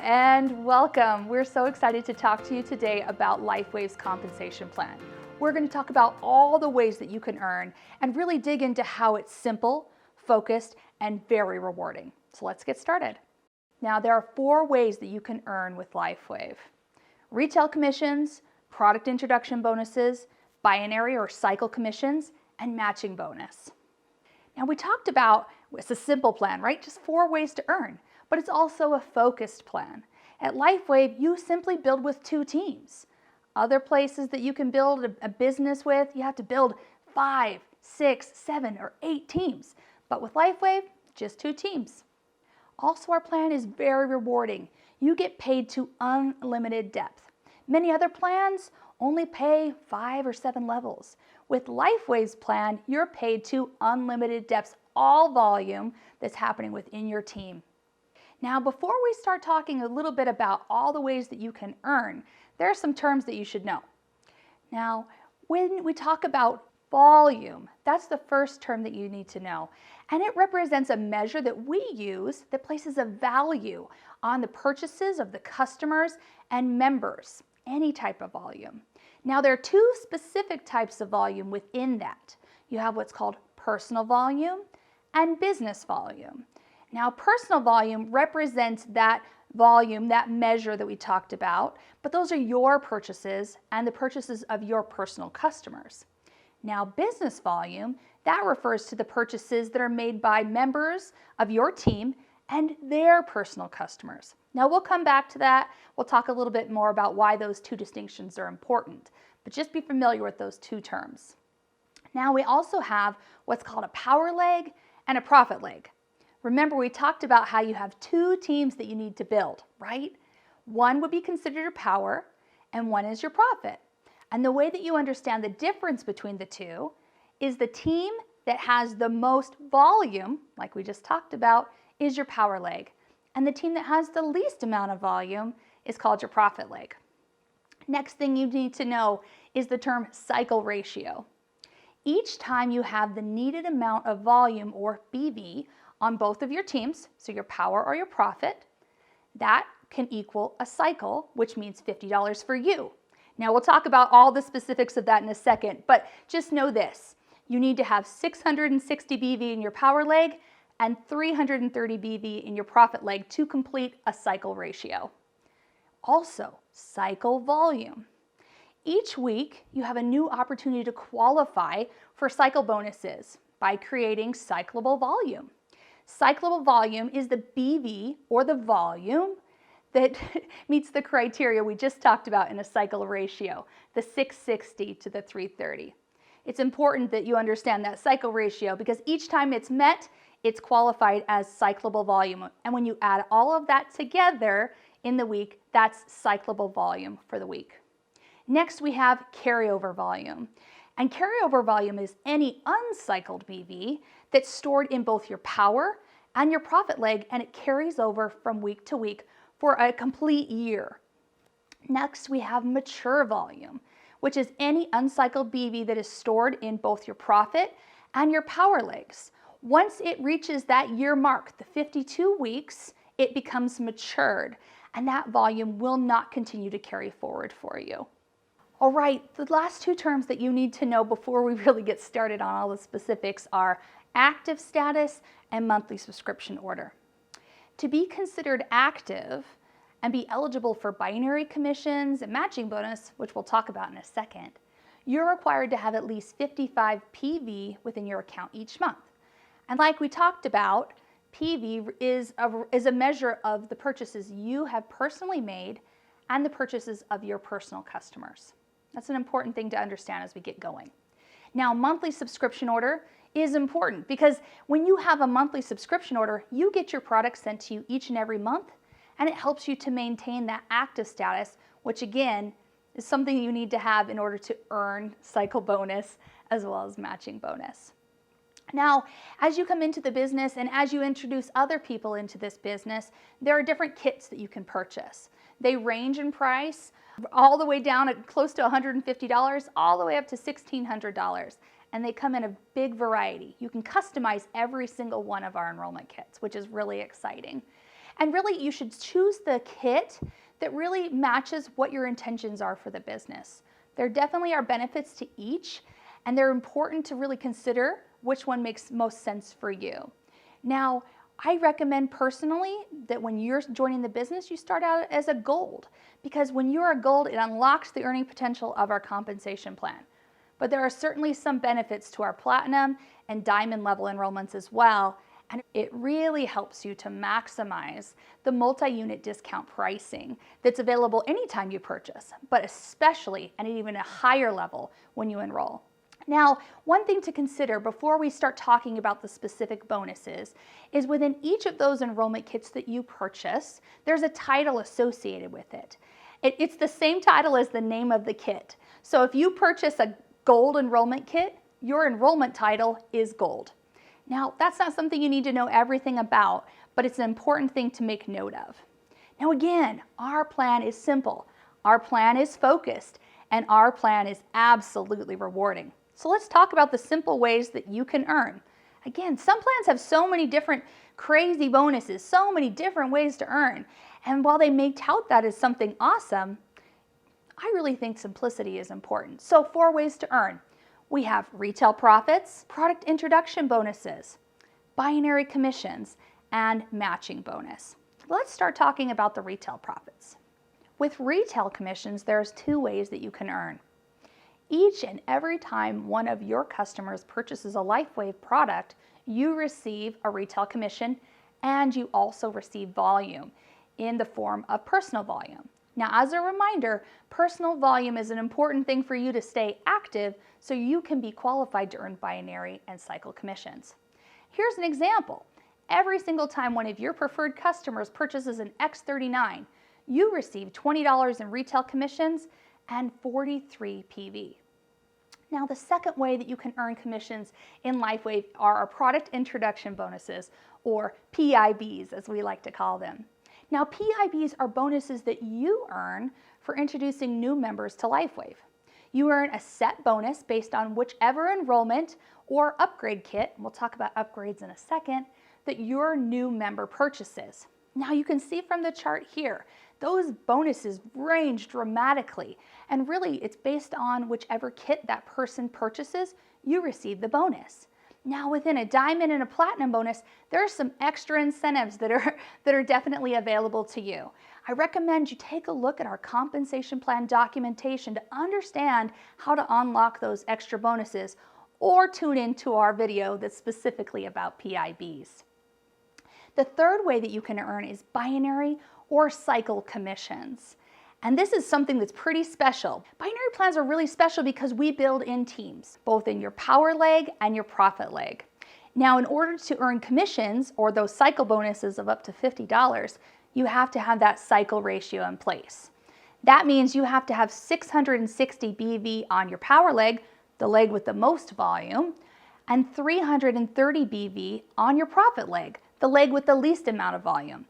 and welcome. We're so excited to talk to you today about LifeWave's compensation plan. We're going to talk about all the ways that you can earn and really dig into how it's simple, focused, and very rewarding. So let's get started. Now, there are 4 ways that you can earn with LifeWave: retail commissions, product introduction bonuses, binary or cycle commissions, and matching bonus. Now, we talked about it's a simple plan, right? Just 4 ways to earn, but it's also a focused plan. At LifeWave, you simply build with 2 teams. Other places that you can build a business with, you have to build 5, 6, 7, or 8 teams. But with LifeWave, just 2 teams. Also, our plan is very rewarding. You get paid to unlimited depth. Many other plans only pay 5 or 7 levels. With LifeWave's plan, you're paid to unlimited depths, all volume that's happening within your team. Now, before we start talking a little bit about all the ways that you can earn, there are some terms that you should know. Now, when we talk about volume, that's the first term that you need to know. And it represents a measure that we use that places a value on the purchases of the customers and members, any type of volume. Now, there are 2 specific types of volume within that. You have what's called personal volume and business volume. Now, personal volume represents that volume, that measure that we talked about, but those are your purchases and the purchases of your personal customers. Now, business volume, that refers to the purchases that are made by members of your team and their personal customers. Now, we'll come back to that. We'll talk a little bit more about why those 2 distinctions are important, but just be familiar with those 2 terms. Now, we also have what's called a power leg and a profit leg. Remember, we talked about how you have 2 teams that you need to build, right? One would be considered your power and one is your profit. And the way that you understand the difference between the 2 is the team that has the most volume, like we just talked about, is your power leg. And the team that has the least amount of volume is called your profit leg. Next thing you need to know is the term cycle ratio. Each time you have the needed amount of volume, or BV, on both of your teams, so your power or your profit, that can equal a cycle, which means $50 for you. Now, we'll talk about all the specifics of that in a second, but just know this. You need to have 660 BV in your power leg and 330 BV in your profit leg to complete a cycle ratio. Also, cycle volume. Each week, you have a new opportunity to qualify for cycle bonuses by creating cyclable volume. Cyclable volume is the BV, or the volume, that meets the criteria we just talked about in a cycle ratio, the 660 to the 330. It's important that you understand that cycle ratio because each time it's met, it's qualified as cyclable volume. And when you add all of that together in the week, that's cyclable volume for the week. Next, we have carryover volume. And carryover volume is any uncycled BV that's stored in both your power and your profit leg, and it carries over from week to week for a complete year. Next, we have mature volume, which is any uncycled BV that is stored in both your profit and your power legs. Once it reaches that year mark, the 52 weeks, it becomes matured, and that volume will not continue to carry forward for you. All right, the last 2 terms that you need to know before we really get started on all the specifics are active status and monthly subscription order. To be considered active and be eligible for binary commissions and matching bonus, which we'll talk about in a second, you're required to have at least 55 PV within your account each month. And like we talked about, PV is a measure of the purchases you have personally made and the purchases of your personal customers. That's an important thing to understand as we get going. Now, monthly subscription order is important because when you have a monthly subscription order, you get your products sent to you each and every month, and it helps you to maintain that active status, which again is something you need to have in order to earn cycle bonus as well as matching bonus. Now, as you come into the business and as you introduce other people into this business, there are different kits that you can purchase. They range in price all the way down at close to $150, all the way up to $1,600. And they come in a big variety. You can customize every single one of our enrollment kits, which is really exciting. And really, you should choose the kit that really matches what your intentions are for the business. There definitely are benefits to each, and they're important to really consider which one makes most sense for you. Now, I recommend personally that when you're joining the business, you start out as a gold, because when you're a gold, it unlocks the earning potential of our compensation plan. But there are certainly some benefits to our platinum and diamond level enrollments as well, and it really helps you to maximize the multi-unit discount pricing that's available anytime you purchase, but especially at even a higher level when you enroll. Now, one thing to consider before we start talking about the specific bonuses is within each of those enrollment kits that you purchase, there's a title associated with it. It's the same title as the name of the kit. So if you purchase a gold enrollment kit, your enrollment title is gold. Now, that's not something you need to know everything about, but it's an important thing to make note of. Now again, our plan is simple, our plan is focused, and our plan is absolutely rewarding. So let's talk about the simple ways that you can earn. Again, some plans have so many different crazy bonuses, so many different ways to earn. And while they may tout that as something awesome, I really think simplicity is important. So 4 ways to earn. We have retail profits, product introduction bonuses, binary commissions, and matching bonus. Let's start talking about the retail profits. With retail commissions, there's 2 ways that you can earn. Each and every time one of your customers purchases a LifeWave product, you receive a retail commission, and you also receive volume in the form of personal volume. Now, as a reminder, personal volume is an important thing for you to stay active so you can be qualified to earn binary and cycle commissions. Here's an example. Every single time one of your preferred customers purchases an X39, you receive $20 in retail commissions and 43 PV. Now, the second way that you can earn commissions in LifeWave are our product introduction bonuses, or PIBs as we like to call them. Now, PIBs are bonuses that you earn for introducing new members to LifeWave. You earn a set bonus based on whichever enrollment or upgrade kit, we'll talk about upgrades in a second, that your new member purchases. Now, you can see from the chart here, those bonuses range dramatically, and really it's based on whichever kit that person purchases, you receive the bonus. Now, within a diamond and a platinum bonus, there are some extra incentives that are definitely available to you. I recommend you take a look at our compensation plan documentation to understand how to unlock those extra bonuses, or tune into our video that's specifically about PIBs. The third way that you can earn is binary or cycle commissions. And this is something that's pretty special. Binary plans are really special because we build in teams, both in your power leg and your profit leg. Now, in order to earn commissions or those cycle bonuses of up to $50, you have to have that cycle ratio in place. That means you have to have 660 BV on your power leg, the leg with the most volume, and 330 BV on your profit leg, the leg with the least amount of volume.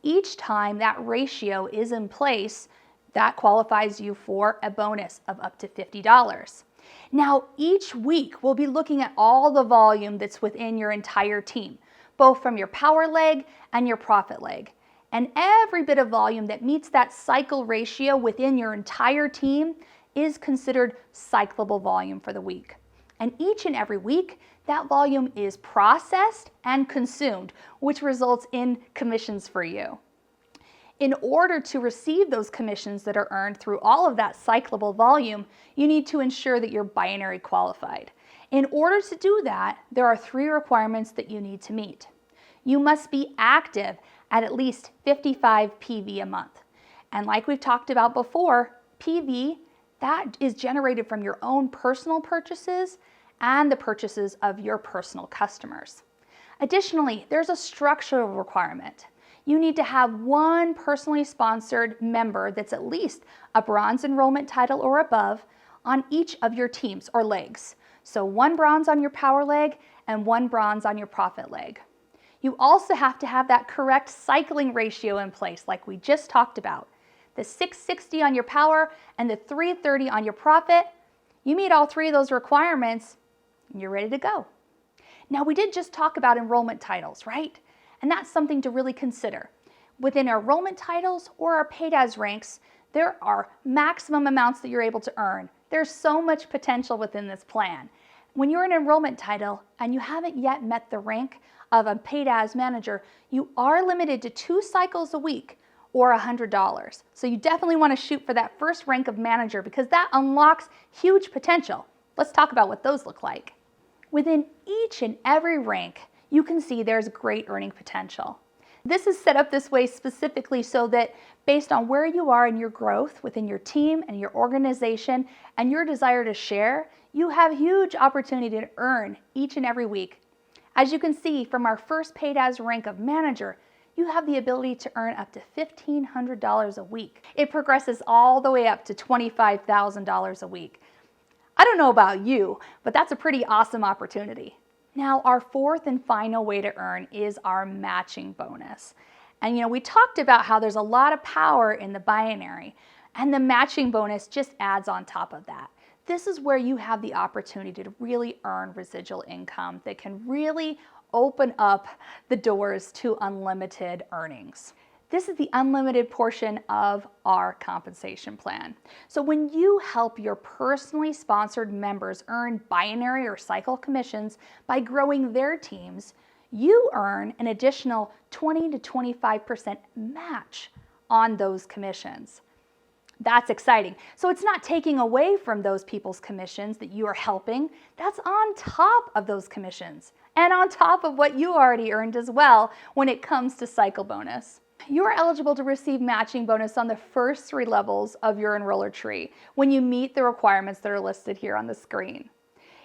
Each time that ratio is in place, that qualifies you for a bonus of up to $50. Now, each week we'll be looking at all the volume that's within your entire team, both from your power leg and your profit leg. And every bit of volume that meets that cycle ratio within your entire team is considered cyclable volume for the week. And each and every week, that volume is processed and consumed, which results in commissions for you. In order to receive those commissions that are earned through all of that cyclable volume, you need to ensure that you're binary qualified. In order to do that, there are 3 requirements that you need to meet. You must be active at least 55 PV a month. And like we've talked about before, PV, that is generated from your own personal purchases and the purchases of your personal customers. Additionally, there's a structural requirement. You need to have 1 personally sponsored member that's at least a bronze enrollment title or above on each of your teams or legs. So 1 bronze on your power leg and 1 bronze on your profit leg. You also have to have that correct cycling ratio in place like we just talked about. The 660 on your power and the 330 on your profit. You meet all 3 of those requirements, and you're ready to go. Now, we did just talk about enrollment titles, right? And that's something to really consider. Within our enrollment titles or our paid as ranks, there are maximum amounts that you're able to earn. There's so much potential within this plan. When you're an enrollment title and you haven't yet met the rank of a paid as manager, you are limited to 2 cycles a week or $100. So you definitely want to shoot for that first rank of manager because that unlocks huge potential. Let's talk about what those look like. Within each and every rank, you can see there's great earning potential. This is set up this way specifically so that based on where you are in your growth within your team and your organization and your desire to share, you have huge opportunity to earn each and every week. As you can see from our first paid as rank of manager, you have the ability to earn up to $1,500 a week. It progresses all the way up to $25,000 a week. I don't know about you, but that's a pretty awesome opportunity. Now, our fourth and final way to earn is our matching bonus. And we talked about how there's a lot of power in the binary, and the matching bonus just adds on top of that. This is where you have the opportunity to really earn residual income that can really open up the doors to unlimited earnings. This is the unlimited portion of our compensation plan. So when you help your personally sponsored members earn binary or cycle commissions by growing their teams, you earn an additional 20 to 25% match on those commissions. That's exciting. So it's not taking away from those people's commissions that you are helping. That's on top of those commissions and on top of what you already earned as well when it comes to cycle bonus. You are eligible to receive matching bonus on the first 3 levels of your enroller tree when you meet the requirements that are listed here on the screen.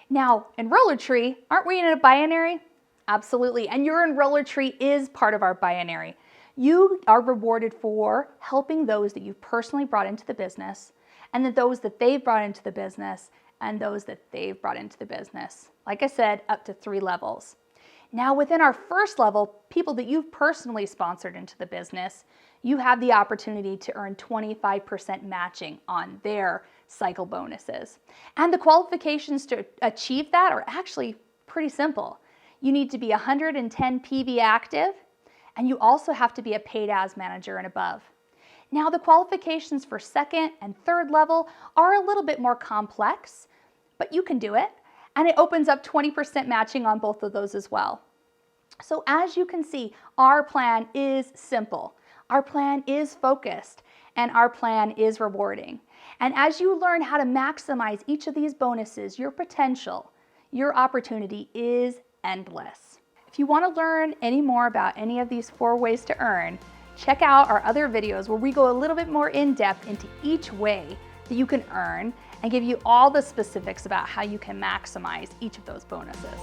Now, enroller tree, aren't we in a binary? Absolutely, and your enroller tree is part of our binary. You are rewarded for helping those that you've personally brought into the business, and then those that they've brought into the business, and those that they've brought into the business. Like I said, up to 3 levels. Now, within our first level, people that you've personally sponsored into the business, you have the opportunity to earn 25% matching on their cycle bonuses. And the qualifications to achieve that are actually pretty simple. You need to be 110 PV active, and you also have to be a paid as manager and above. Now, the qualifications for second and third level are a little bit more complex, but you can do it. And it opens up 20% matching on both of those as well. So as you can see, our plan is simple. Our plan is focused, and our plan is rewarding. And as you learn how to maximize each of these bonuses, your potential, your opportunity is endless. If you want to learn any more about any of these 4 ways to earn, check out our other videos where we go a little bit more in depth into each way that you can earn and give you all the specifics about how you can maximize each of those bonuses.